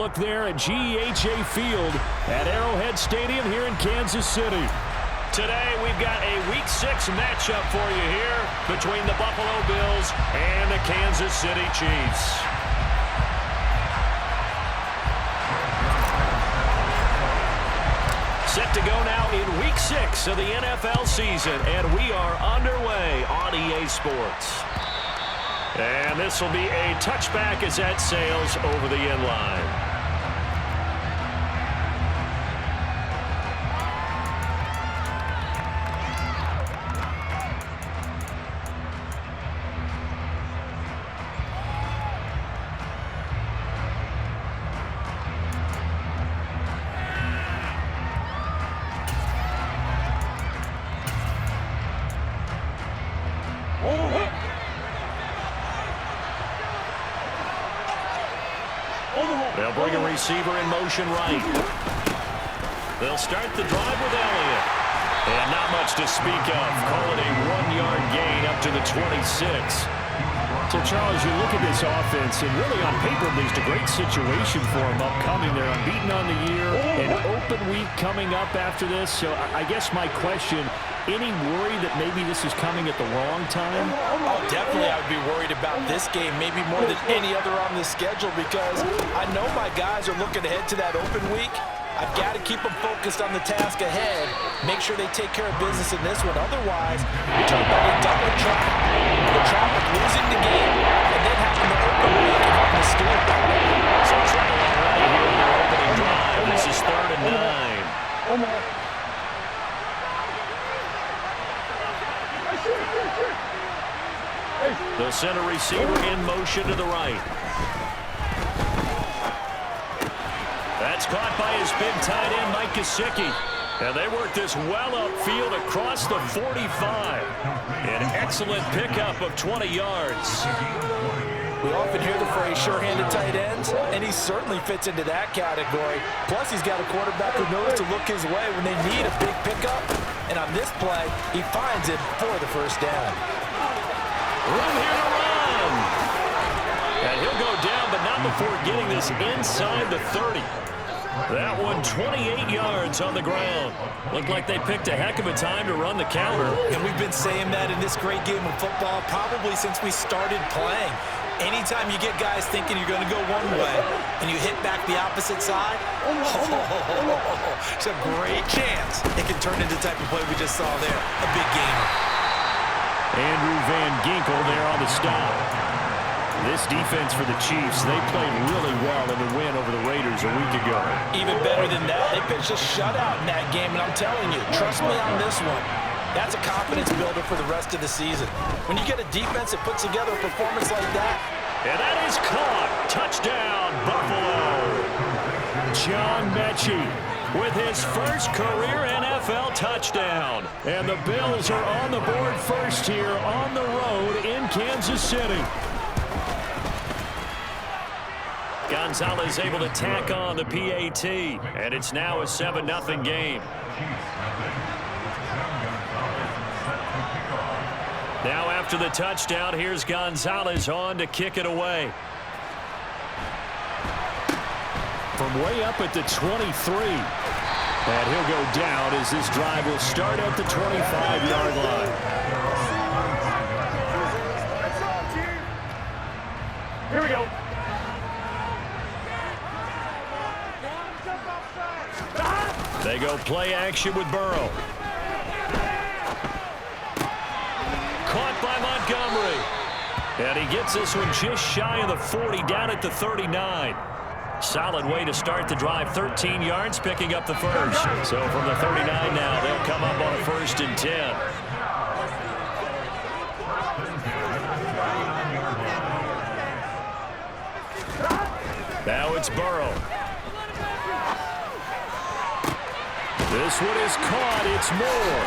look there at GEHA Field at Arrowhead Stadium here in Kansas City. Today, we've got a Week 6 matchup for you here between the Buffalo Bills and the Kansas City Chiefs. Set to go now in Week 6 of the NFL season, and we are underway on EA Sports. And this will be a touchback as that sails over the end line. They'll bring a receiver in motion right. They'll start the drive with Elliott. And not much to speak of. Call it a 1-yard gain up to the 26. So, Charles, you look at this offense, and really on paper, at least a great situation for them upcoming. They're unbeaten on the year, an open week coming up after this. So I guess my question, any worry that maybe this is coming at the wrong time? Oh, definitely I would be worried about this game, maybe more than any other on the schedule, because I know my guys are looking ahead to that open week. I've got to keep them focused on the task ahead, make sure they take care of business in this one. Otherwise, you're talking about a double trap. The trap of losing the game and then having the open week and having to steal it. So trouble already here in their opening drive. This is 3rd and 9. The center receiver in motion to the right. That's caught by his big tight end, Mike Gesicki. And they work this well upfield across the 45. An excellent pickup of 20 yards. We often hear the phrase sure-handed tight ends, and he certainly fits into that category. Plus, he's got a quarterback who knows to look his way when they need a big pickup. And on this play, he finds it for the first down. Room here to run. And he'll go down, but not before getting this inside the 30. That one 28 yards on the ground. Looked like they picked a heck of a time to run the counter. And we've been saying that in this great game of football probably since we started playing. Anytime you get guys thinking you're going to go one way and you hit back the opposite side, it's a great chance it can turn into the type of play we just saw there, a big gamer. Andrew Van Ginkel there on the stop. This defense for the Chiefs, they played really well in the win over the Raiders a week ago. Even better than that, they pitched a shutout in that game, and I'm telling you, trust me on this one, that's a confidence builder for the rest of the season. When you get a defense that puts together a performance like that. And that is caught. Touchdown, Buffalo. John Mechie with his first career NFL touchdown. And the Bills are on the board first here on the road in Kansas City. Gonzalez able to tack on the PAT, and it's now a 7-0 game. Now after the touchdown, here's Gonzalez on to kick it away. From way up at the 23. And he'll go down as this drive will start at the 25-yard line. Here we go. They go play action with Burrow. Caught by Montgomery. And he gets this one just shy of the 40, down at the 39. Solid way to start the drive. 13 yards, picking up the first. So from the 39 now, they'll come up on a 1st and 10. Now it's Burrow. This one is caught. It's Moore.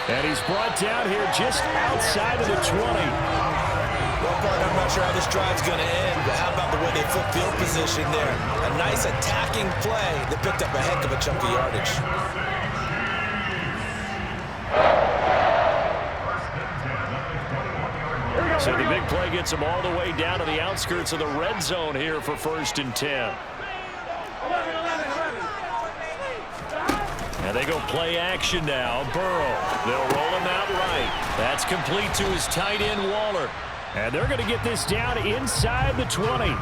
And he's brought down here just outside of the 20. Well, partner, I'm not sure how this drive's going to end, but how about the way they flip field position there? A nice attacking play that picked up a heck of a chunk of yardage. So the big play gets them all the way down to the outskirts of the red zone here for 1st and 10. And they go play action now. Burrow. They'll roll him out right. That's complete to his tight end, Waller. And they're going to get this down inside the 20.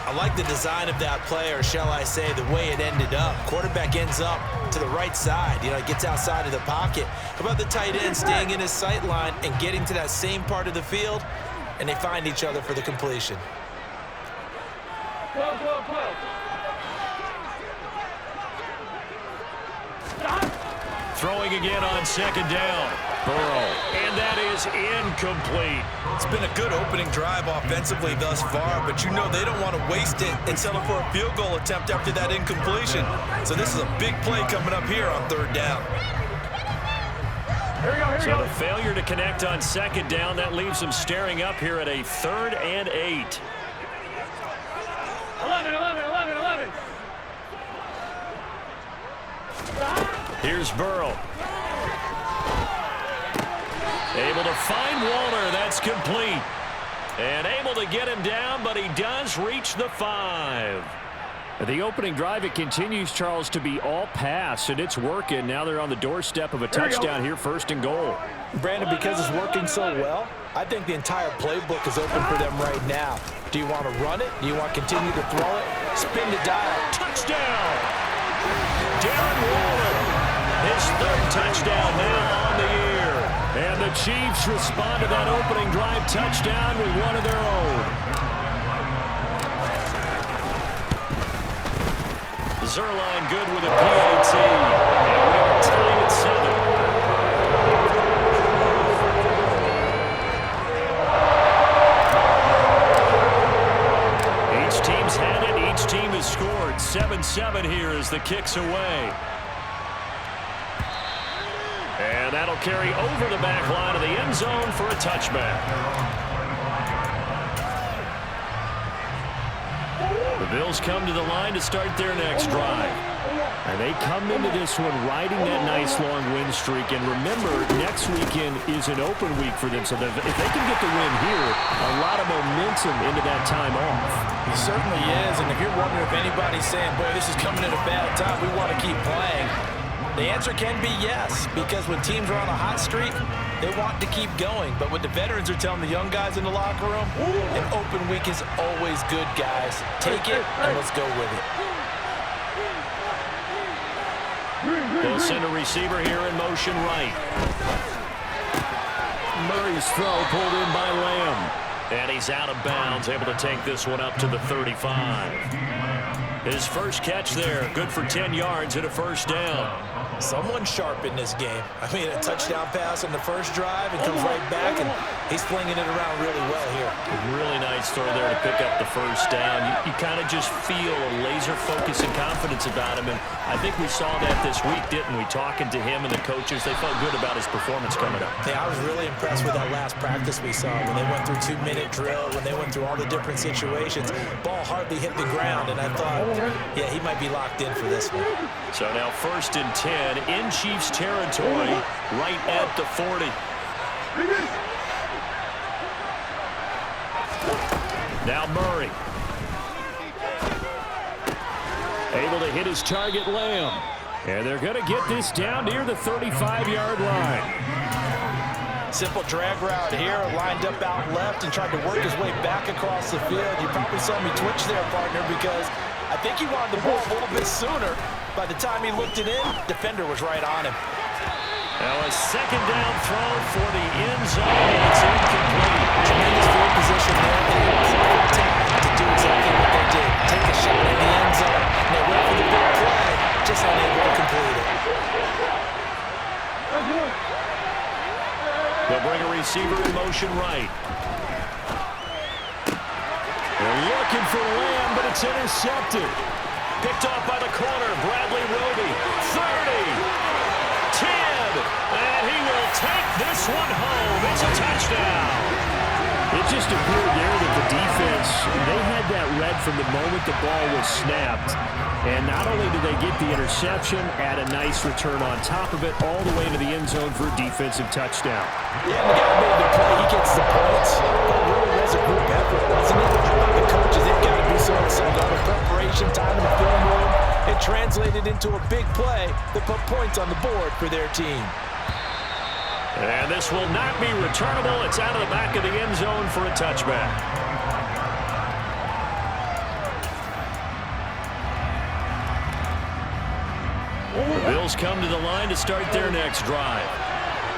I like the design of that play, or shall I say the way it ended up. Quarterback ends up to the right side. It gets outside of the pocket. How about the tight end staying in his sight line and getting to that same part of the field, and they find each other for the completion. Throwing again on 2nd down. Burrow. And that is incomplete. It's been a good opening drive offensively thus far, but they don't want to waste it and settle for a field goal attempt after that incompletion. So this is a big play coming up here on 3rd down. So the failure to connect on 2nd down, that leaves them staring up here at a 3rd and 8. 11. Here's Burrow. Able to find Waller. That's complete. And able to get him down, but he does reach the 5. The opening drive, it continues, Charles, to be all pass, and it's working. Now they're on the doorstep of a touchdown here, 1st and goal. Brandon, because it's working so well, I think the entire playbook is open for them right now. Do you want to run it? Do you want to continue to throw it? Spin the dial. Touchdown! Darren Waller, his 3rd touchdown now on the year. And the Chiefs respond to that opening drive touchdown with one of their own. Zuerlein good with a PAT. And we're tied at 7. Each team's had it. Each team has scored. 7-7 here as the kick's away. And that'll carry over the back line of the end zone for a touchback. The Bills come to the line to start their next drive. And they come into this one riding that nice long win streak. And remember, next weekend is an open week for them. So if they can get the win here, a lot of momentum into that time off. He certainly is. And if you're wondering if anybody's saying, boy, this is coming at a bad time, we want to keep playing, the answer can be yes, because when teams are on a hot streak, they want to keep going. But what the veterans are telling the young guys in the locker room, an open week is always good, guys. Take it, and let's go with it. They'll send a receiver here in motion right. Murray's throw pulled in by Lamb. And he's out of bounds, able to take this one up to the 35. His first catch there, good for 10 yards and a 1st down. Someone sharp in this game. I mean, a touchdown pass on the first drive and comes right back, and he's flinging it around really well here. Really nice throw there to pick up the 1st down. You kind of just feel a laser focus and confidence about him, and I think we saw that this week, didn't we? Talking to him and the coaches, they felt good about his performance coming up. Yeah, I was really impressed with that last practice we saw when they went through 2-minute drill, when they went through all the different situations. Ball hardly hit the ground, and I thought, yeah, he might be locked in for this one. So now 1st and 10 in Chiefs territory, right at the 40. Now Murray. Able to hit his target, Lamb. And they're going to get this down near the 35-yard line. Simple drag route here, lined up out left and tried to work his way back across the field. You probably saw me twitch there, partner, because I think he wanted the ball a little bit sooner. By the time he looked it in, defender was right on him. Now a 2nd down throw for the end zone. It's incomplete. Tremendous field position there. They had perfect time to do exactly what they did. Take a shot in the end zone. And they went for the big play, just unable to complete it. They'll bring a receiver in motion right. They're looking for Lamb, but it's intercepted. Picked off by the corner, Bradley Roby. 30, 10, and he will take this one home. It's a touchdown. It just appeared there that the defense, they had that read from the moment the ball was snapped. And not only did they get the interception, add a nice return on top of it, all the way to the end zone for a defensive touchdown. Yeah, the guy made the play. He gets the points. But it really was a group effort, wasn't it? How about the coaches? They've got to be so excited. All the preparation time in the film room, it translated into a big play that put points on the board for their team. And this will not be returnable. It's out of the back of the end zone for a touchback. The Bills come to the line to start their next drive.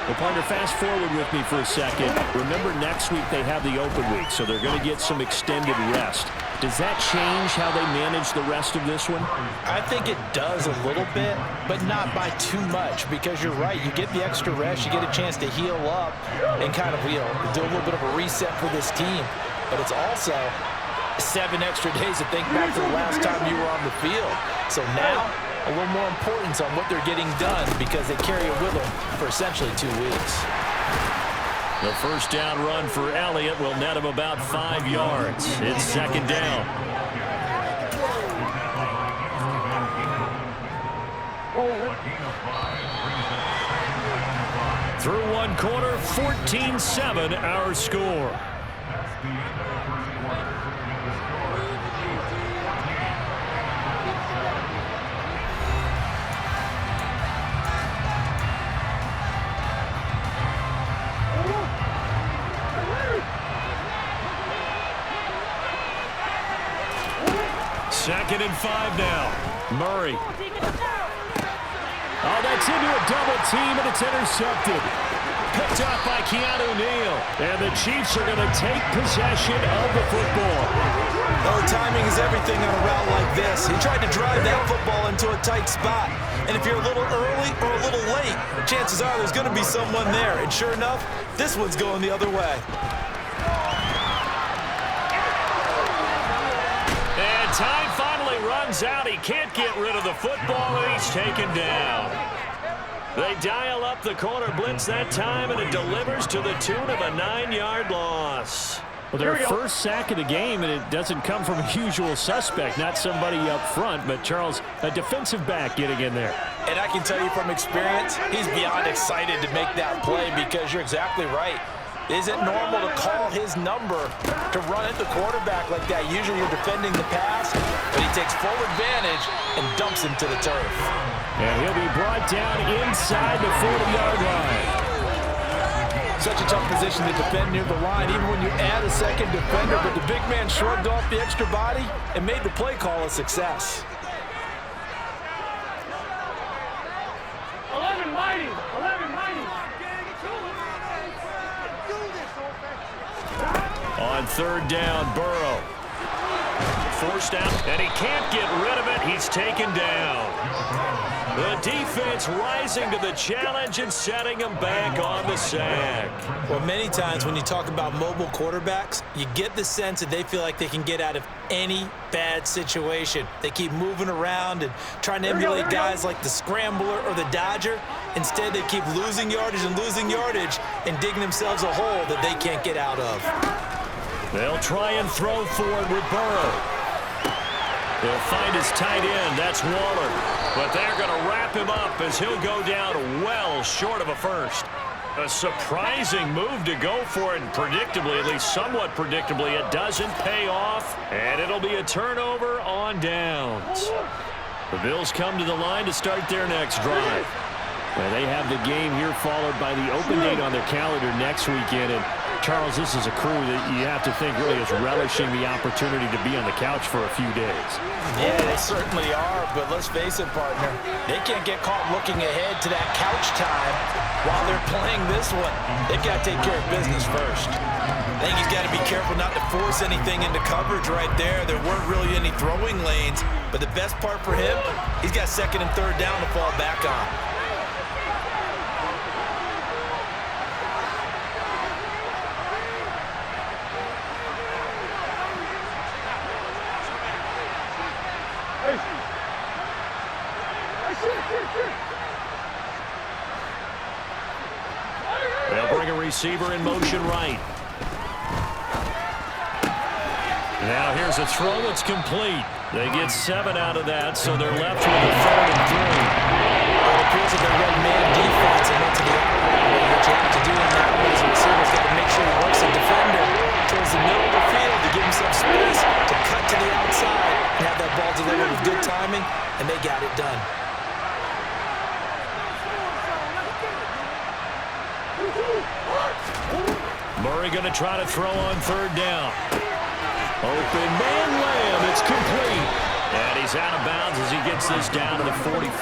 Well, partner, fast forward with me for a second. Remember, next week they have the open week, so they're going to get some extended rest. Does that change how they manage the rest of this one? I think it does a little bit, but not by too much, because you're right. You get the extra rest. You get a chance to heal up and kind of, do a little bit of a reset for this team. But it's also 7 extra days to think back to the last time you were on the field. So now, a little more importance on what they're getting done because they carry it with them for essentially 2 weeks. The first down run for Elliott will net him about 5 yards. It's second down. Through one quarter, 14-7 our score. Second and 5 now. Murray. Oh, that's into a double team, and it's intercepted. Picked off by Keanu Neal. And the Chiefs are going to take possession of the football. Oh, timing is everything on a route like this. He tried to drive that football into a tight spot. And if you're a little early or a little late, chances are there's going to be someone there. And sure enough, this one's going the other way. And time finally runs out. He can't get rid of the football, and he's taken down. They dial up the corner blitz that time, and it delivers to the tune of a 9-yard loss. Well, their first sack of the game, and it doesn't come from a usual suspect, not somebody up front, but Charles, a defensive back getting in there. And I can tell you from experience, he's beyond excited to make that play because you're exactly right. Is it normal to call his number to run at the quarterback like that? Usually you're defending the pass, but he takes full advantage and dumps him to the turf. And he'll be brought down inside the 40-yard line. Such a tough position to defend near the line, even when you add a second defender, but the big man shrugged off the extra body and made the play call a success. 11 mighty, 11 mighty. On third down, Burrow. Forced out, and he can't get rid of it. He's taken down. The defense rising to the challenge and setting him back on the sack. Well, many times when you talk about mobile quarterbacks, you get the sense that they feel like they can get out of any bad situation. They keep moving around and trying to emulate guys like the Scrambler or the Dodger. Instead, they keep losing yardage and digging themselves a hole that they can't get out of. They'll try and throw forward with Burrow. They'll find his tight end. That's Waller. But they're going to wrap him up as he'll go down well short of a first. A surprising move to go for it, and predictably, at least somewhat predictably, it doesn't pay off, and it'll be a turnover on downs. The Bills come to the line to start their next drive. Well, they have the game here followed by the open date on their calendar next weekend. And Charles, this is a crew that you have to think really is relishing the opportunity to be on the couch for a few days. Yeah, they certainly are, but let's face it, partner. They can't get caught looking ahead to that couch time while they're playing this one. They've got to take care of business first. I think he's got to be careful not to force anything into coverage right there. There weren't really any throwing lanes, but the best part for him, he's got second and third down to fall back on. They'll bring a receiver in motion right. Now here's a throw that's complete. They get 7 out of that, so they're left with a 3rd and 3. It appears that they run man defense and went to the outside. What you have to do in that one is the receiver's got to make sure he works the defender towards the middle of the field to give him some space to cut to the outside and have that ball delivered with good timing, and they got it done. Murray going to try to throw on 3rd down. Open man Lamb, it's complete. And he's out of bounds as he gets this down to the 45.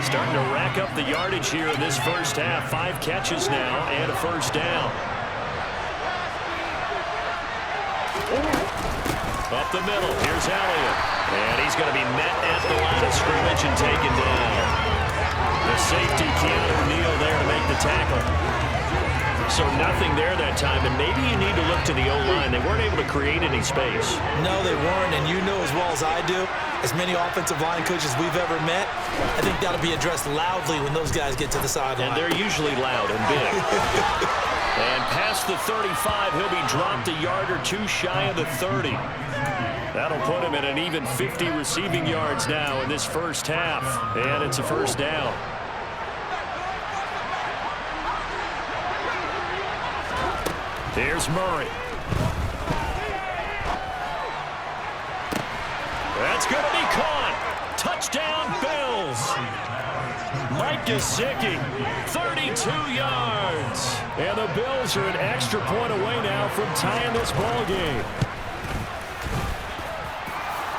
Starting to rack up the yardage here in this first half. 5 catches now and a 1st down. Up the middle, here's Elliott. And he's going to be met at the line of scrimmage and taken down. The safety, Keanu Neal, there to make the tackle. So nothing there that time, and maybe you need to look to the O-line. They weren't able to create any space. No, they weren't, and you know as well as I do, as many offensive line coaches we've ever met, I think that'll be addressed loudly when those guys get to the sideline. And they're usually loud and big. And past the 35, he'll be dropped a yard or 2 shy of the 30. That'll put him at an even 50 receiving yards now in this first half, and it's a 1st down. Here's Murray. That's going to be caught. Touchdown, Bills. Mike Gesicki, 32 yards. And the Bills are an extra point away now from tying this ball game.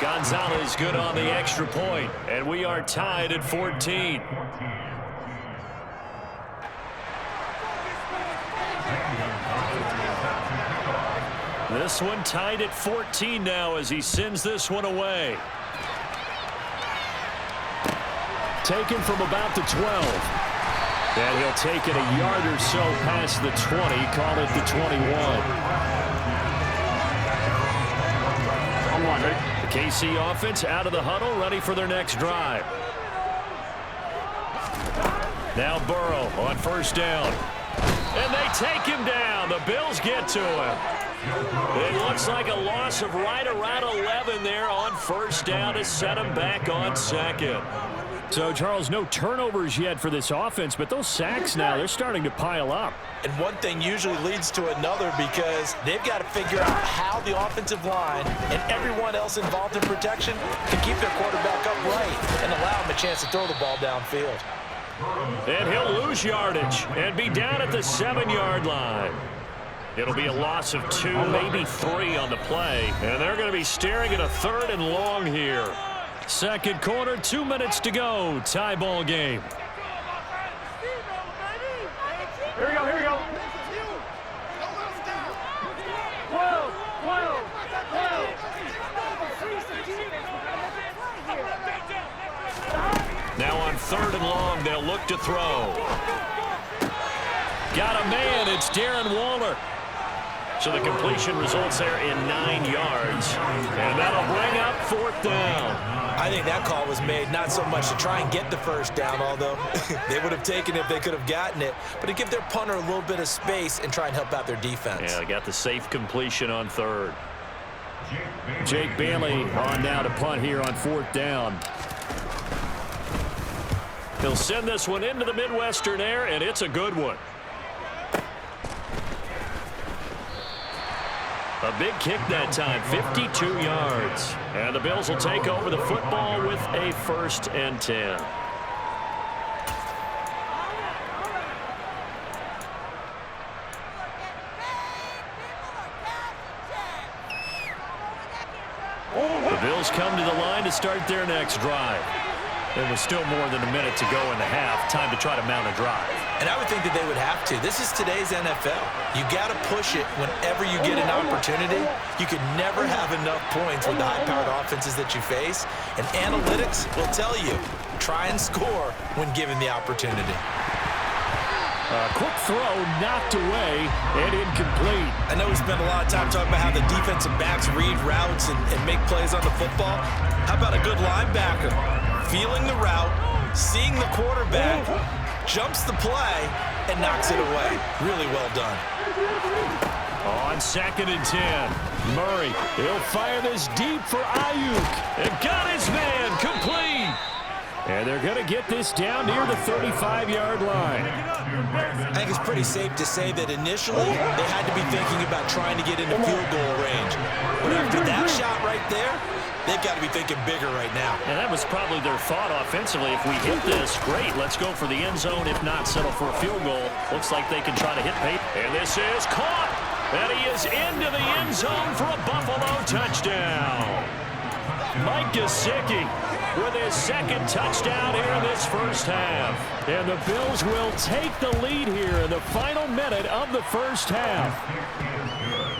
Gonzalez good on the extra point, and we are tied at 14. This one tied at 14 now as he sends this one away. Taken from about the 12. And he'll take it a yard or so past the 20, call it the 21. The KC offense out of the huddle, ready for their next drive. Now Burrow on 1st down. And they take him down. The Bills get to him. It looks like a loss of right around 11 there on 1st down to set him back on 2nd. So, Charles, no turnovers yet for this offense, but those sacks now, they're starting to pile up. And one thing usually leads to another because they've got to figure out how the offensive line and everyone else involved in protection can keep their quarterback upright and allow him a chance to throw the ball downfield. And he'll lose yardage and be down at the 7-yard line. It'll be a loss of 2, maybe 3 on the play. And they're going to be staring at a 3rd and long here. 2nd quarter, 2 minutes to go. Tie ball game. Here we go, here we go. 12, 12, 12. Now on 3rd and long, they'll look to throw. Got a man. It's Darren Waller. So the completion results there in 9 yards. And that'll bring up 4th down. I think that call was made not so much to try and get the 1st down, although they would have taken it if they could have gotten it, but to give their punter a little bit of space and try and help out their defense. Yeah, they got the safe completion on 3rd. Jake Bailey on now to punt here on 4th down. He'll send this one into the Midwestern air, and it's a good one. A big kick that time, 52 yards. And the Bills will take over the football with a 1st and 10. The Bills come to the line to start their next drive. There was still more than a minute to go in the half. Time to try to mount a drive. And I would think that they would have to. This is today's NFL. You got to push it whenever you get an opportunity. You can never have enough points with the high-powered offenses that you face. And analytics will tell you, try and score when given the opportunity. Quick throw knocked away and incomplete. I know we spent a lot of time talking about how the defensive backs read routes and make plays on the football. How about a good linebacker? Feeling the route, seeing the quarterback, jumps the play, and knocks it away. Really well done. On 2nd and 10. Murray, he'll fire this deep for Ayuk. And got his man complete. And they're going to get this down near the 35-yard line. I think it's pretty safe to say that initially they had to be thinking about trying to get into field goal range. But after that shot right there, they've got to be thinking bigger right now. And that was probably their thought offensively. If we hit this, great. Let's go for the end zone. If not, settle for a field goal. Looks like they can try to hit Peyton. And this is caught. And he is into the end zone for a Buffalo touchdown. Mike Gesicki with his second touchdown here in this first half. And the Bills will take the lead here in the final minute of the first half.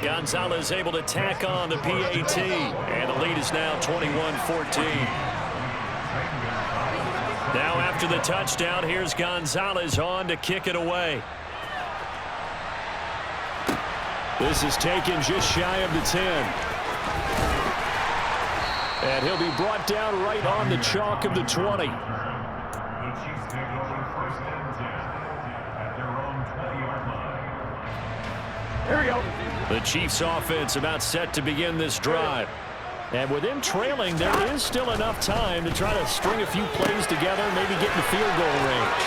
Gonzalez able to tack on the PAT. And the lead is now 21-14. Now after the touchdown, here's Gonzalez on to kick it away. This is taken just shy of the 10. And he'll be brought down right on the chalk of the 20. Here we go. The Chiefs offense about set to begin this drive. And with them trailing, there is still enough time to try to string a few plays together, maybe get in the field goal range.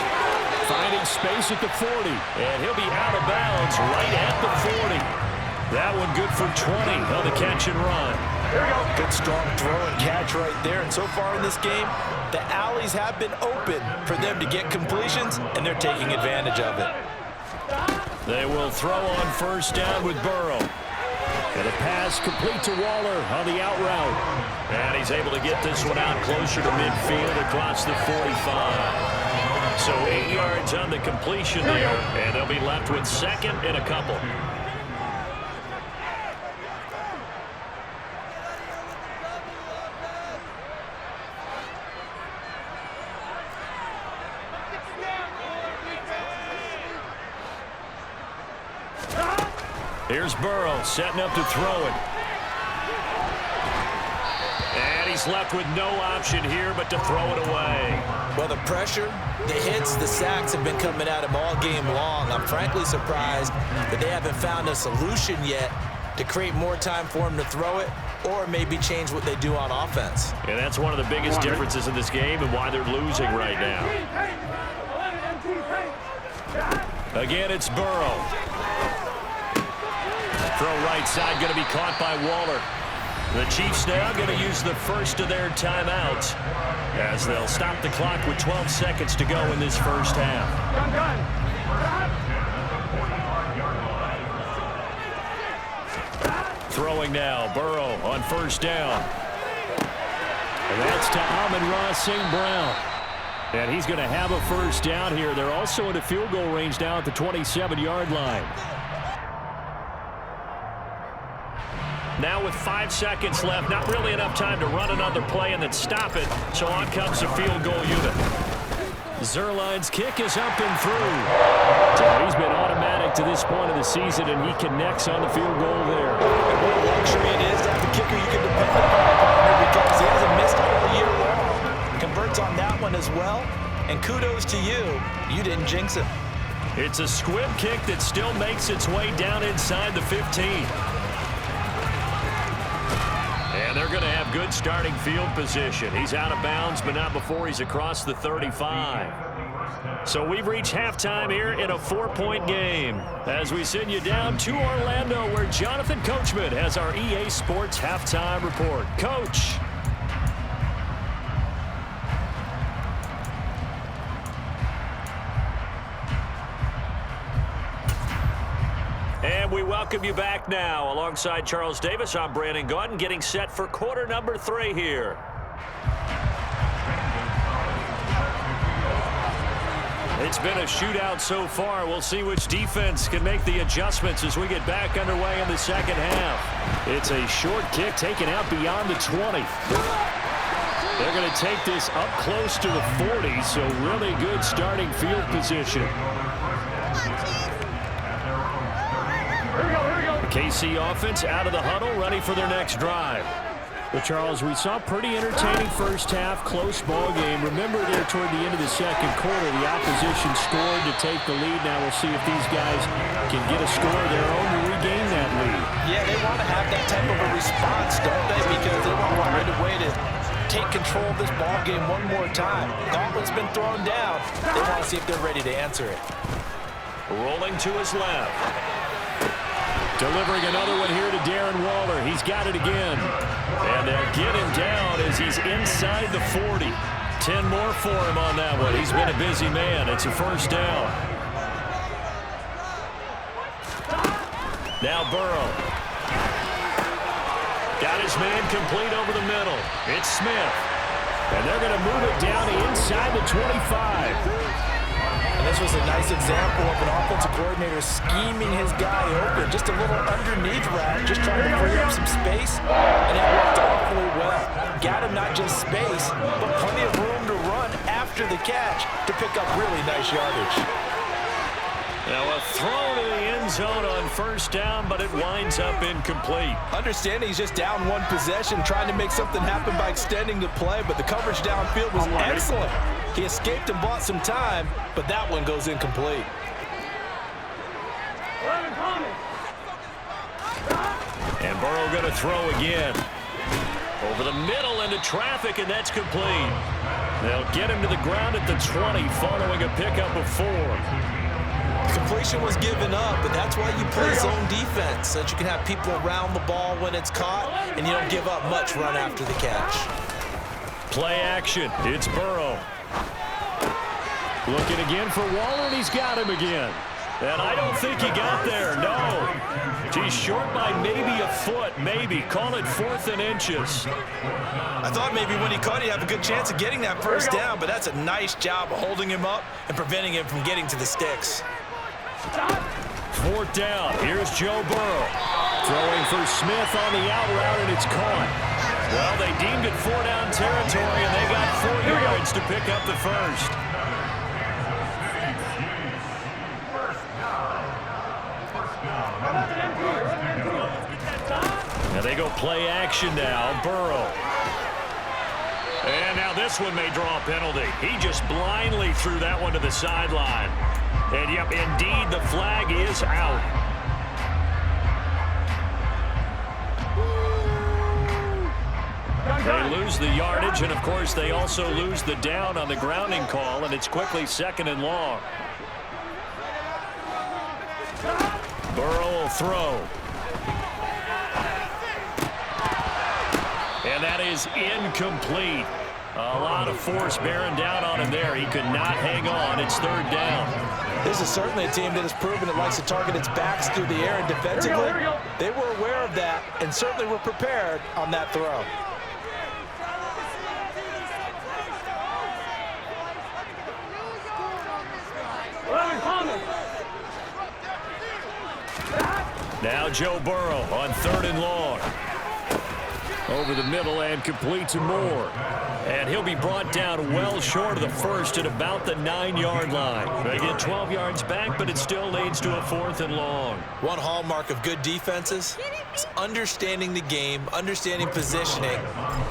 Finding space at the 40. And he'll be out of bounds right at the 40. That one good for 20 on the catch and run. Here we go. Good strong throw and catch right there. And so far in this game, the alleys have been open for them to get completions, and they're taking advantage of it. They will throw on first down with Burrow. And a pass complete to Waller on the out route. And he's able to get this one out closer to midfield across the 45. So 8 yards on the completion there. And they'll be left with second and a couple. Here's Burrow setting up to throw it. And he's left with no option here but to throw it away. Well, the pressure, the hits, the sacks have been coming at him all game long. I'm frankly surprised that they haven't found a solution yet to create more time for him to throw it or maybe change what they do on offense. And that's one of the biggest differences in this game and why they're losing right now. Again, it's Burrow. Throw right side going to be caught by Waller. The Chiefs now going to use the first of their timeouts as they'll stop the clock with 12 seconds to go in this first half. Throwing now, Burrow on first down. And that's to Amon-Ra St. Brown. And he's going to have a first down here. They're also in a field goal range now at the 27-yard line. Now with 5 seconds left, not really enough time to run another play and then stop it. So on comes the field goal unit. Zuerlein's kick is up and through. So he's been automatic to this point of the season, and he connects on the field goal there. And what a luxury it is to have a kicker you can depend upon, because he hasn't missed all year long. Converts on that one as well. And kudos to you. You didn't jinx him. It's a squib kick that still makes its way down inside the 15. And they're going to have good starting field position. He's out of bounds, but not before he's across the 35. So we've reached halftime here in a 4-point game as we send you down to Orlando, where Jonathan Coachman has our EA Sports halftime report. Coach. And we welcome you back now. Alongside Charles Davis, I'm Brandon Gaudin, getting set for quarter number 3 here. It's been a shootout so far. We'll see which defense can make the adjustments as we get back underway in the second half. It's a short kick taken out beyond the 20. They're going to take this up close to the 40, so really good starting field position. KC offense out of the huddle, ready for their next drive. But Charles, we saw pretty entertaining first half, close ball game. Remember there toward the end of the second quarter, the opposition scored to take the lead. Now we'll see if these guys can get a score of their own to regain that lead. Yeah, they want to have that type of a response, don't they? Because they want to find a way to take control of this ball game one more time. Gauntlet's been thrown down. They want to see if they're ready to answer it. Rolling to his left. Delivering another one here to Darren Waller. He's got it again. And they'll get him down as he's inside the 40. 10 more for him on that one. He's been a busy man. It's a first down. Now Burrow. Got his man complete over the middle. It's Smith. And they're going to move it down inside the 25. And this was a nice example of an offensive coordinator scheming his guy open. Just a little underneath route, just trying to free up some space. And it worked awfully well. Got him not just space, but plenty of room to run after the catch to pick up really nice yardage. Now a throw to the end zone on first down, but it winds up incomplete. Understanding he's just down one possession, trying to make something happen by extending the play, but the coverage downfield was excellent. He escaped and bought some time, but that one goes incomplete. And Burrow going to throw again. Over the middle into traffic, and that's complete. They'll get him to the ground at the 20 following a pickup of 4. Completion was given up, but that's why you play zone defense, so that you can have people around the ball when it's caught, and you don't give up much run after the catch. Play action. It's Burrow. Looking again for Waller, and he's got him again. And I don't think he got there, no. He's short by maybe a foot, maybe. Call it 4th and inches. I thought maybe when he caught, he'd have a good chance of getting that first down, but that's a nice job of holding him up and preventing him from getting to the sticks. 4th down. Here's Joe Burrow. Throwing for Smith on the out route, and it's caught. Well, they deemed it 4-down territory, and they got 4 yards to pick up the first. Now they go play action now. Burrow. And now this one may draw a penalty. He just blindly threw that one to the sideline. And, yep, indeed, the flag is out. They lose the yardage, and, of course, they also lose the down on the grounding call, and it's quickly 2nd and long. Burrow will throw. And that is incomplete. A lot of force bearing down on him there. He could not hang on. It's 3rd down. This is certainly a team that has proven it likes to target its backs through the air, and defensively, they were aware of that and certainly were prepared on that throw. Now Joe Burrow on 3rd and long. Over the middle and complete to Moore. And he'll be brought down well short of the first at about the 9-yard line. They get 12 yards back, but it still leads to a 4th and long. One hallmark of good defenses is understanding the game, understanding positioning,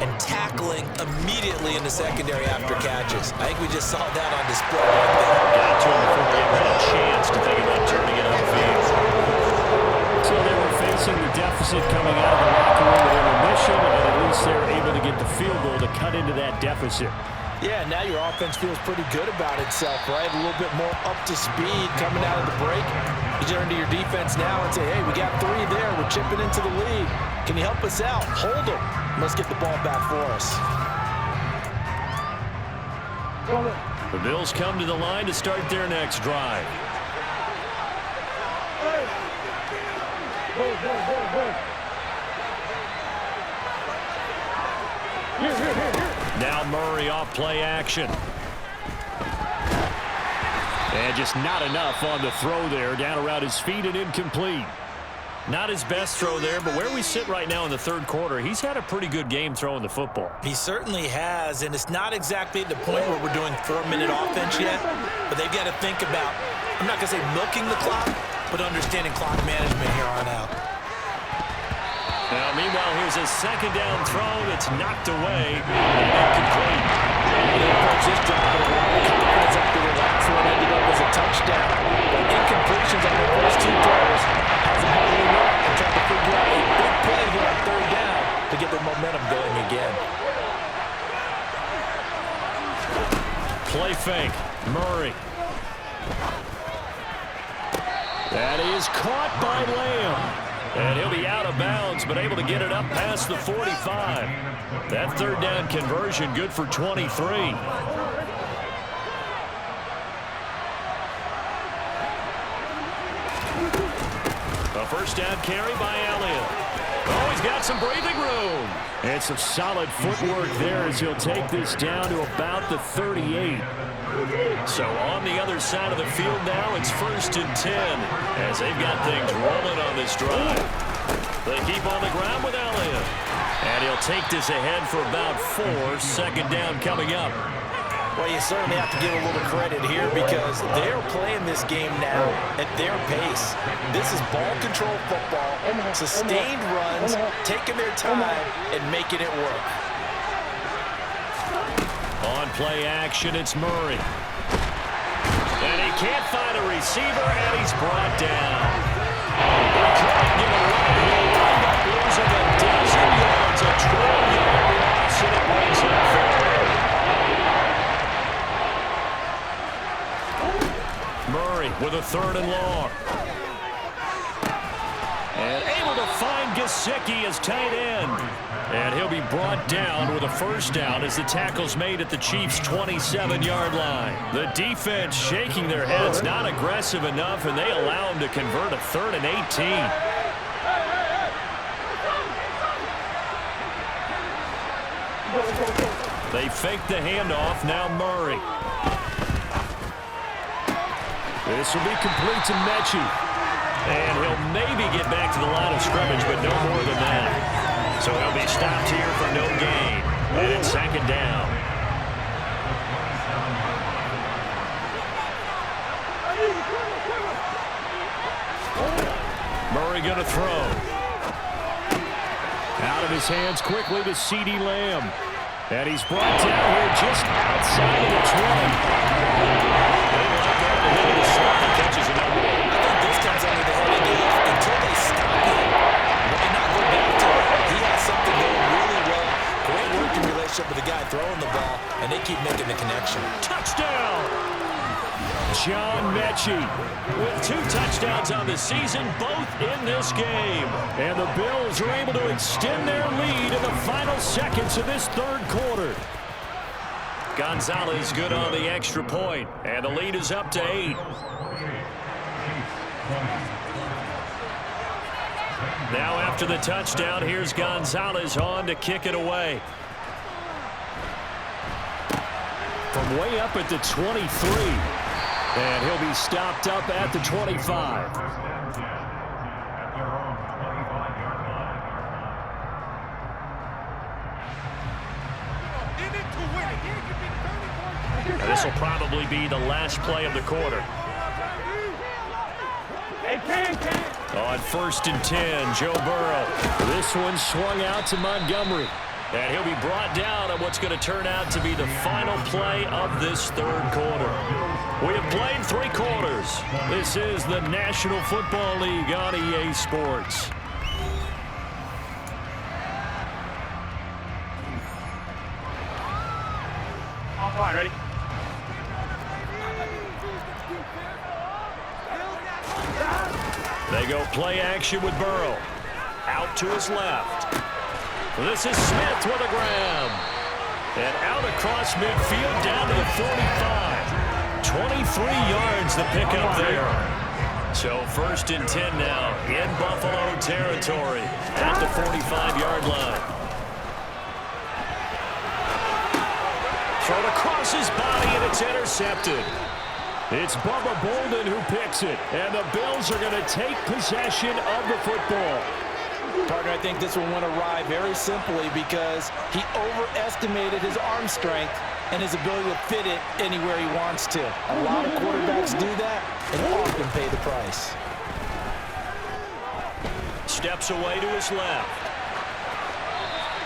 and tackling immediately in the secondary after catches. I think we just saw that on display right there. Got to him before he had a chance to think about turning it upfield. So they were facing the deficit coming out of the locker room with intermission, and at least they were able to get the field goal to cut into that deficit. Yeah, now your offense feels pretty good about itself, right? A little bit more up to speed coming out of the break. You turn to your defense now and say, hey, we got 3 there. We're chipping into the lead. Can you help us out? Hold them. Let's get the ball back for us. The Bills come to the line to start their next drive. Now Murray off play action. And just not enough on the throw there. Down around his feet and incomplete. Not his best throw there, but where we sit right now in the 3rd quarter, he's had a pretty good game throwing the football. He certainly has, and it's not exactly at the point where we're doing 4-minute offense yet, but they've got to think about, I'm not going to say milking the clock, but understanding clock management here on out. Now, meanwhile, here's a 2nd down throw that's knocked away and incomplete. They approach this drive with a lot of confidence after the last one ended up as a touchdown. But incompletions on the first 2 throws has a heavily momentum going again. Play fake. Murray. That is caught by Lamb. And he'll be out of bounds, but able to get it up past the 45. That third down conversion good for 23. A first down carry by Elliott. Oh, he's got some breathing room. And some solid footwork there as he'll take this down to about the 38. So on the other side of the field now, it's 1st and 10 as they've got things rolling on this drive. They keep on the ground with Elliott. And he'll take this ahead for about 4. Second down coming up. Well, you certainly have to give a little credit here because they're playing this game now at their pace. This is ball control football, sustained runs, taking their time and making it work. On play action, it's Murray. And he can't find a receiver, and he's brought down. They can't give it away. He'll wind up losing a dozen yards, a 12-yard loss, and it brings him forward. Murray with a 3rd and long. And able to find Gesicki as tight end. And he'll be brought down with a first down as the tackle's made at the Chiefs' 27-yard line. The defense shaking their heads, not aggressive enough, and they allow him to convert a 3rd and 18. They fake the handoff, now Murray. This will be complete to Mechie. And he'll maybe get back to the line of scrimmage, but no more than that. So he'll be stopped here for no gain. And it's 2nd down. Murray going to throw. Out of his hands quickly to CeeDee Lamb. And he's brought down here just outside of the 20. Catches another one. I think this comes under the heading of until they stop him. Why not go back to it? He has something going really well. Great working relationship with the guy throwing the ball, and they keep making the connection. Touchdown! John Mechie. With 2 touchdowns on the season, both in this game. And the Bills are able to extend their lead in the final seconds of this 3rd quarter. Gonzalez good on the extra point, and the lead is up to 8. Now after the touchdown, here's Gonzalez on to kick it away. From way up at the 23. And he'll be stopped up at the 25. This will probably be the last play of the quarter. On 1st and 10, Joe Burrow. This one swung out to Montgomery. And he'll be brought down on what's going to turn out to be the final play of this 3rd quarter. We have played 3 quarters. This is the National Football League on EA Sports. All right, ready? They go play action with Burrow. Out to his left. This is Smith with a grab. And out across midfield down to the 45. 23 yards the pickup there. So 1st and 10 now in Buffalo territory at the 45-yard line. Thrown across his body, and it's intercepted. It's Bubba Bolden who picks it. And the Bills are going to take possession of the football. Partner, I think this one went awry very simply because he overestimated his arm strength and his ability to fit it anywhere he wants to. A lot of quarterbacks do that and often pay the price. Steps away to his left.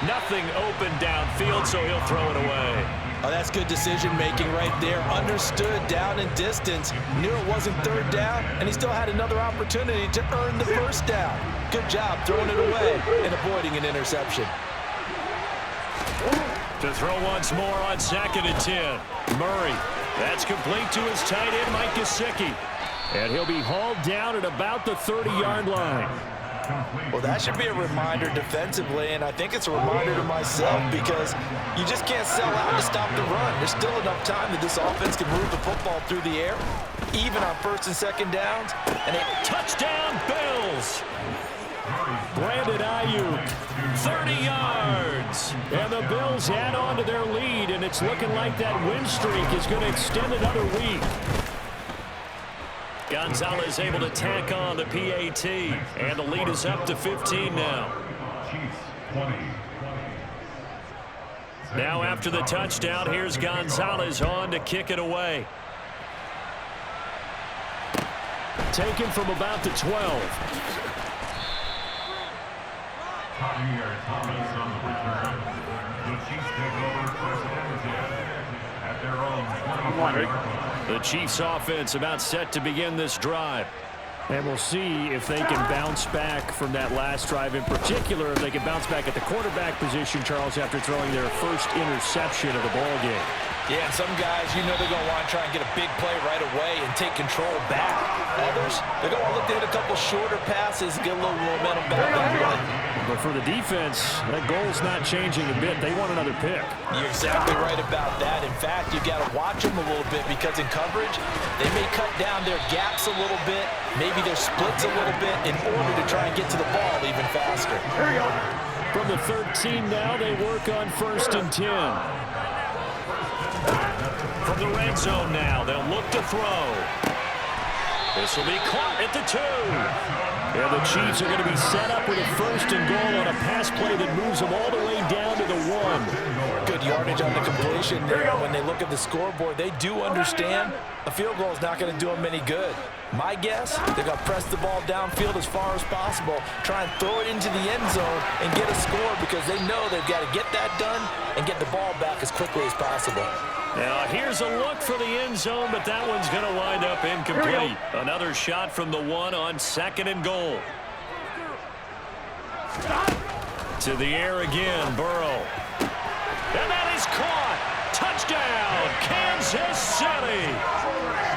Nothing open downfield, so he'll throw it away. Oh, that's good decision-making right there. Understood down and distance. Knew it wasn't 3rd down, and he still had another opportunity to earn the 1st down. Good job throwing it away and avoiding an interception. To throw once more on 2nd and 10. Murray. That's complete to his tight end, Mike Gesicki. And he'll be hauled down at about the 30-yard line. Well, that should be a reminder defensively, and I think it's a reminder to myself because you just can't sell out to stop the run. There's still enough time that this offense can move the football through the air, even on 1st and 2nd downs. And touchdown, Bills! Brandon Ayuk, 30 yards. And the Bills add on to their lead, and it's looking like that win streak is going to extend another week. Gonzalez able to tack on the PAT, and the lead is up to 15 now. Now after the touchdown, here's Gonzalez on to kick it away. Taken from about the 12. Thomas on the return. The Chiefs take over 1st and 10 at their own 20. The Chiefs offense about set to begin this drive. And we'll see if they can bounce back from that last drive in particular, if they can bounce back at the quarterback position, Charles, after throwing their first interception of the ball game. Yeah, and some guys, you know they're going to want to try and get a big play right away and take control back. Others, they're going to look to hit a couple shorter passes, get a little momentum back that way. But for the defense, that goal's not changing a bit. They want another pick. You're exactly right about that. In fact, you've got to watch them a little bit because in coverage, they may cut down their gaps a little bit, maybe their splits a little bit in order to try and get to the ball even faster. Here we go. From the 13 now, they work on 1st and 10. From the red zone now, they'll look to throw. This will be caught at the 2. And the Chiefs are going to be set up with a 1st and goal on a pass play that moves them all the way down to the 1. Good yardage on the completion there. When they look at the scoreboard, they do understand a field goal is not going to do them any good. My guess, they're going to press the ball downfield as far as possible, try and throw it into the end zone and get a score because they know they've got to get that done and get the ball back as quickly as possible. Now here's a look for the end zone, but that one's going to wind up incomplete. Another shot from the 1 on 2nd and goal. To the air again, Burrow. And that is caught. Touchdown, Kansas City.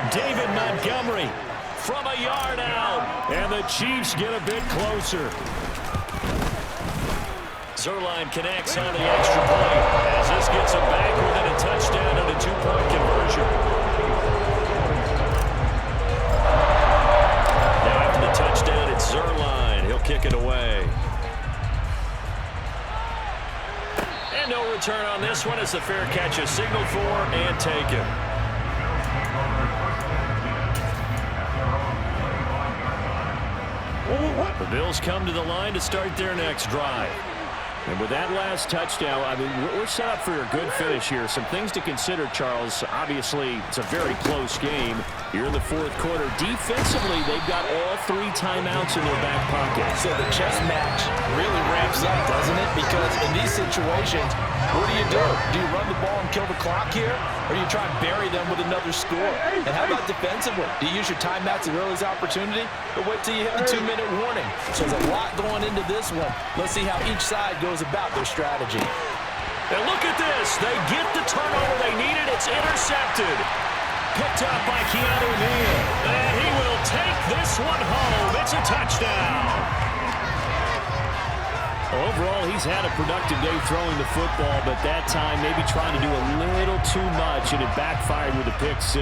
David Montgomery from a yard out. And the Chiefs get a bit closer. Zuerlein connects on the extra point as this gets him back within a touchdown and a 2-point conversion. Now after the touchdown, it's Zuerlein. He'll kick it away. And no return on this one as the fair catch is signaled for and taken. The Bills come to the line to start their next drive. And with that last touchdown, I mean, we're set up for a good finish here. Some things to consider, Charles. Obviously, it's a very close game. You're in the 4th quarter. Defensively, they've got all 3 timeouts in their back pocket. So the chess match really ramps up, doesn't it? Because in these situations, what do? Do you run the ball and kill the clock here? Or do you try and bury them with another score? And how about defensively? Do you use your timeouts as early as opportunity? Or wait till you hit the 2-minute warning? So there's a lot going into this one. Let's see how each side goes about their strategy. And look at this. They get the turnover they needed. It's intercepted. Picked up by Keanu Neal. And he will take this one home. It's a touchdown. Overall, he's had a productive day throwing the football, but that time maybe trying to do a little too much, and it backfired with a pick 6.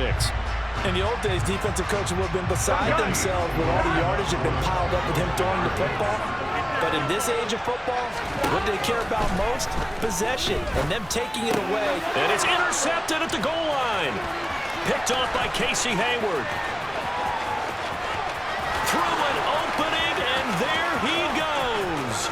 In the old days, defensive coaches would have been beside themselves with all the yardage that had been piled up with him throwing the football. But in this age of football, what they care about most? Possession, and them taking it away. And it's intercepted at the goal line. Picked off by Casey Hayward. Through an opening, and there he goes.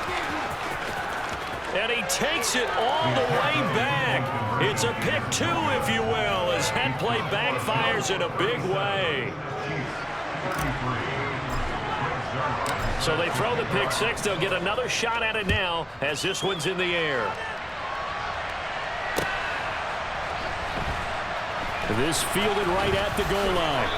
And he takes it all the way back. It's a pick 2, if you will, as head play backfires in a big way. So they throw the pick 6. They'll get another shot at it now as this one's in the air. This fielded right at the goal line.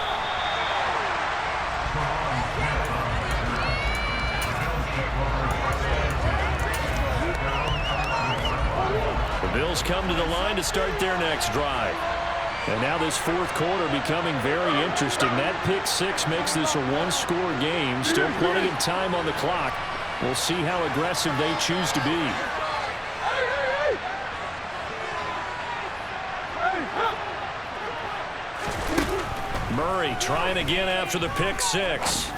The Bills Bills come to the line to start their next drive. And now this fourth quarter becoming very interesting. That pick six makes this a one-score game. Still plenty of time on the clock. We'll see how aggressive they choose to be. Murray trying again after the pick six.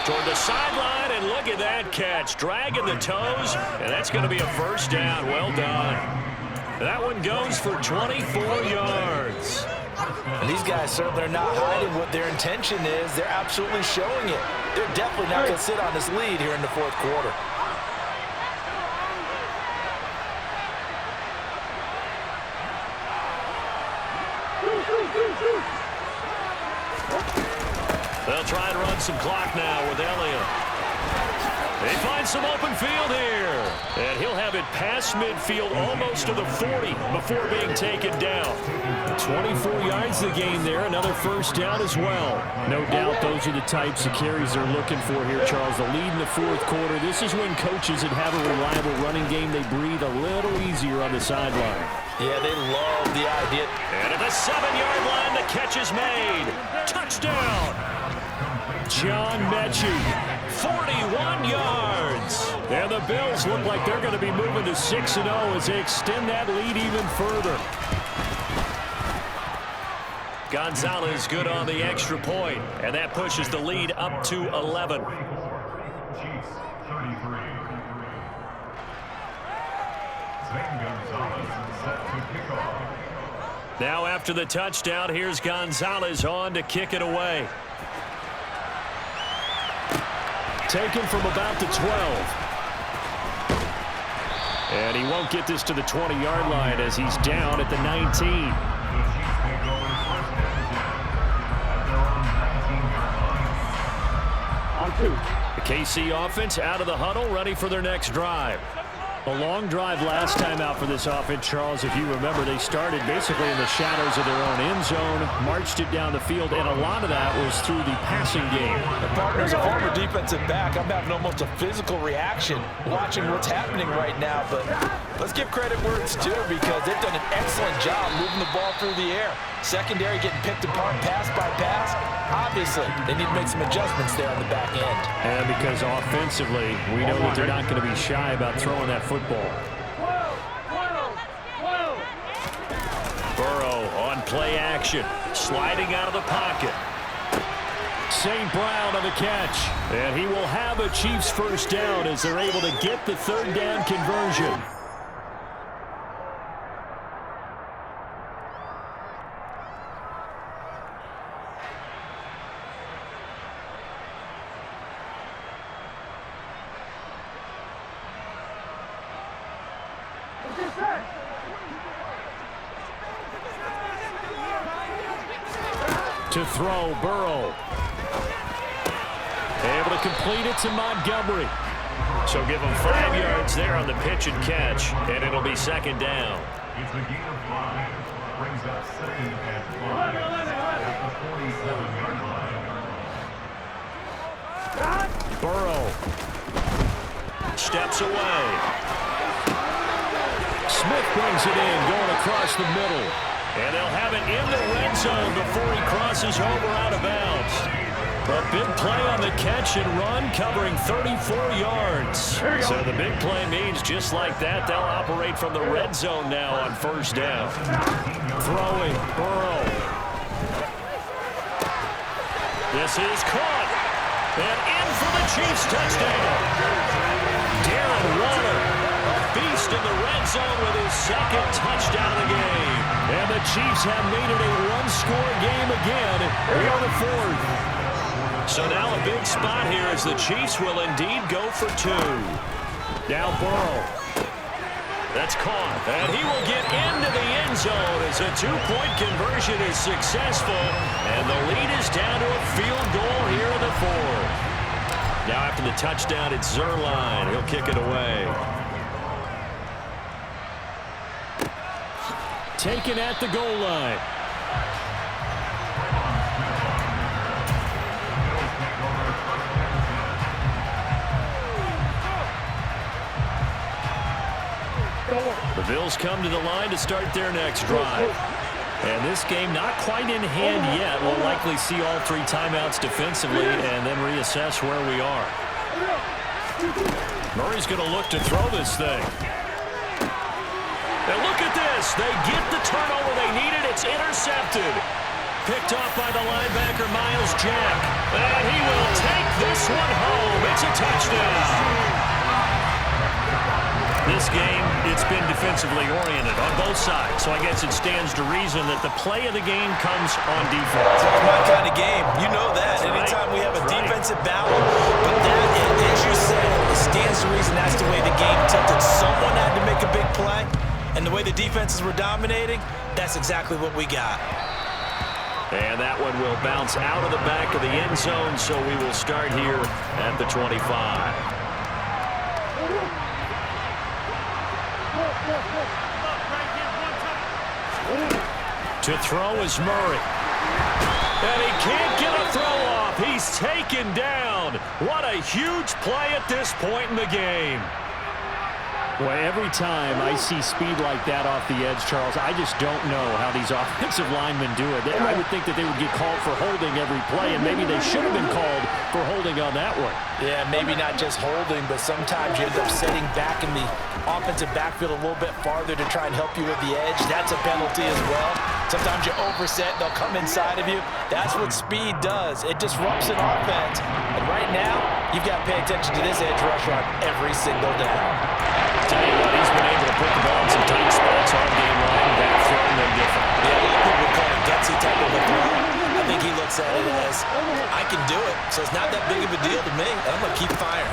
Toward the sideline, and look at that catch. Dragging the toes, and that's going to be a first down. Well done. That one goes for 24 yards. And these guys certainly are not hiding what their intention is. They're absolutely showing it. They're definitely not going to sit on this lead here in the fourth quarter. They'll try and run some clock now with Elliott. They find some open field here. And he'll have it past midfield almost to the 40 before being taken down. 24 yards the gain there. Another first down as well. No doubt those are the types of carries they're looking for here, Charles. The lead in the fourth quarter. This is when coaches that have a reliable running game, they breathe a little easier on the sideline. Yeah, they love the idea. And at the 7-yard line, the catch is made. Touchdown. John Mechie. 41 yards. And the Bills look like they're going to be moving to 6-0 as they extend that lead even further. Gonzalez good on the extra point, and that pushes the lead up to 11. Chiefs 33. Zane Gonzalez set to kick off. Now after the touchdown, here's Gonzalez on to kick it away. Taken from about the 12. And he won't get this to the 20-yard line as he's down at the 19. The Chiefs take over first and 10 at their own 19-yard line. On 2. The KC offense out of the huddle, ready for their next drive. A long drive last time out for this offense, Charles. If you remember, they started basically in the shadows of their own end zone, marched it down the field, and a lot of that was through the passing game. As a former defensive back, I'm having almost a physical reaction watching what's happening right now. But let's give credit where it's due because they've done an excellent job moving the ball through the air. Secondary getting picked apart pass by pass. Obviously, they need to make some adjustments there on the back end. And because offensively, we know that they're not going to be shy about throwing that football. Burrow on play action, sliding out of the pocket. St. Brown on the catch. And he will have a Chiefs first down as they're able to get the third down conversion. To throw, Burrow. Able to complete it to Montgomery. So give him 5 yards there on the pitch and catch, and it'll be second down. It's a gain of 5. Brings up second and 5 at the 47-yard line. Burrow. Steps away. Smith brings it in, going across the middle. And they'll have it in the red zone before he crosses over out of bounds. A big play on the catch and run, covering 34 yards. So the big play means just like that, they'll operate from the red zone now on first down. Throwing, Burrow. This is caught. And in for the Chiefs touchdown. Darren Waller, a beast in the red zone with his second touchdown of the game. And the Chiefs have made it a one-score game again here on the fourth. So now a big spot here as the Chiefs will indeed go for 2. Now Burrow. That's caught. And he will get into the end zone as a 2-point conversion is successful. And the lead is down to a field goal here in the fourth. Now after the touchdown, it's Zuerlein. He'll kick it away. Taken at the goal line. The Bills come to the line to start their next drive. And this game not quite in hand yet. We'll likely see all 3 timeouts defensively and then reassess where we are. Murray's going to look to throw this thing. And look at this. They get the turnover they needed. It's intercepted. Picked off by the linebacker, Miles Jack. And he will take this one home. It's a touchdown. This game, it's been defensively oriented on both sides, so I guess it stands to reason that the play of the game comes on defense. It's my kind of game. You know that. Anytime we have a defensive battle, but that, as you said, it stands to reason that's the way the game tilted. Someone had to make a big play, and the way the defenses were dominating, that's exactly what we got. And that one will bounce out of the back of the end zone, so we will start here at the 25. To throw is Murray. And he can't get a throw off. He's taken down. What a huge play at this point in the game. Well, every time I see speed like that off the edge, Charles, I just don't know how these offensive linemen do it. I would think that they would get called for holding every play, and maybe they should have been called for holding on that one. Yeah, maybe not just holding, but sometimes you end up sitting back in the offensive backfield a little bit farther to try and help you with the edge. That's a penalty as well. Sometimes you overset, they'll come inside of you. That's what speed does. It disrupts an offense. And right now, you've got to pay attention to this edge rusher on every single down. Tell you what, he's been able to put the ball in some tight spots all game long. That throwing them different. Yeah, a lot of people would call it a gutsy type of a throw. I think he looks at it as, I can do it, so it's not that big of a deal to me, and I'm going to keep firing.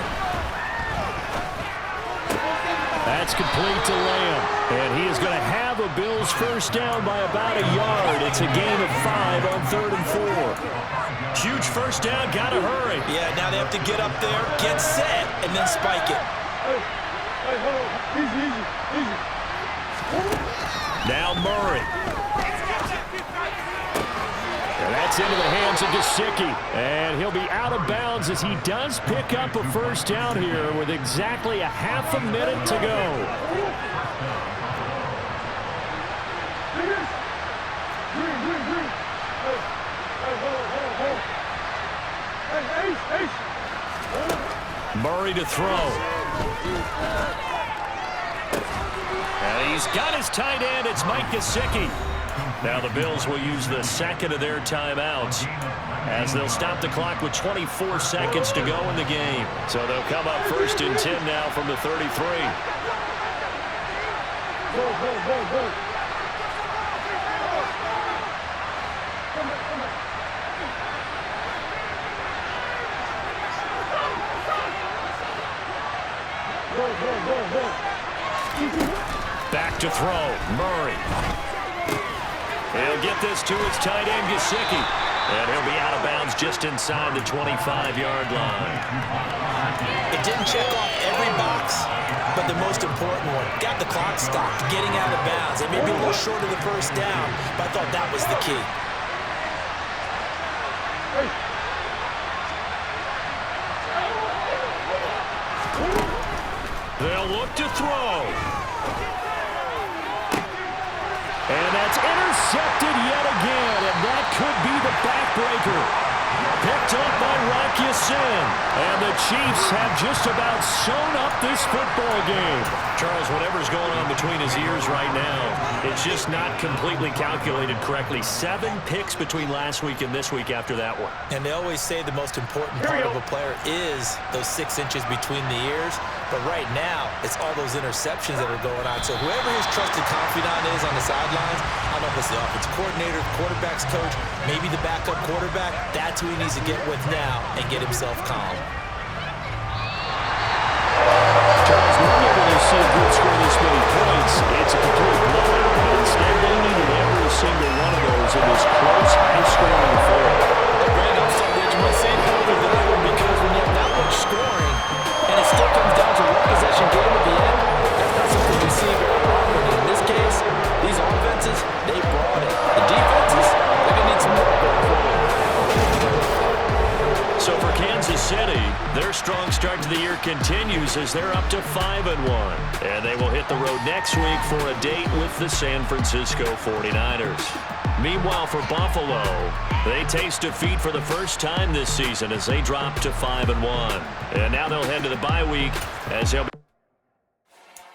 That's complete to Lamb, and he is going to have a Bills first down by about a yard. It's a gain of 5 on 3rd and 4. Huge first down, got to hurry. Yeah, now they have to get up there, get set, and then spike it. Now Murray. And that's into the hands of Gesicki. And he'll be out of bounds as he does pick up a first down here with exactly a half a minute to go. Murray to throw. And he's got his tight end. It's Mike Gesicki. Now the Bills will use the second of their timeouts as they'll stop the clock with 24 seconds to go in the game. So they'll come up 1st and 10 now from the 33. Back to throw, Murray. He'll get this to his tight end, Gesicki. And he'll be out of bounds just inside the 25-yard line. It didn't check off every box, but the most important one. Got the clock stopped, getting out of bounds. It may be a little short of the first down, but I thought that was the key. They'll look to throw. And that's intercepted yet again, and that could be the backbreaker. Picked up by Rock Ya-Sin. And the Chiefs have just about sewn up this football game. Charles, whatever's going on between his ears right now, it's just not completely calculated correctly. 7 picks between last week and this week after that one. And they always say the most important part of a player is those 6 inches between the ears. But right now, it's all those interceptions that are going on. So whoever his trusted confidant is on the sidelines, I don't know if it's the offensive coordinator, the quarterback's coach, maybe the backup quarterback, that's who he needs to get with now and get himself calm. Charles, whenever you see a group score this many points, it's a complete blowout. But instead, they needed every single one of those in this close, high-scoring affair. Brandon, I'm sorry that you might say that over that one because when you have that much scoring and it still comes down to one possession game at the end, that's not something you see very often. In this case, these offenses, they brought it. The defenses, they're going to need some more going forward. So for Kansas City, their strong start to the year continues Braves as they're up to 5-1. And they will hit the road next week for a date with the San Francisco 49ers. Meanwhile, for Buffalo, they taste defeat for the first time this season as they drop to 5-1. And now they'll head to the bye week as they'll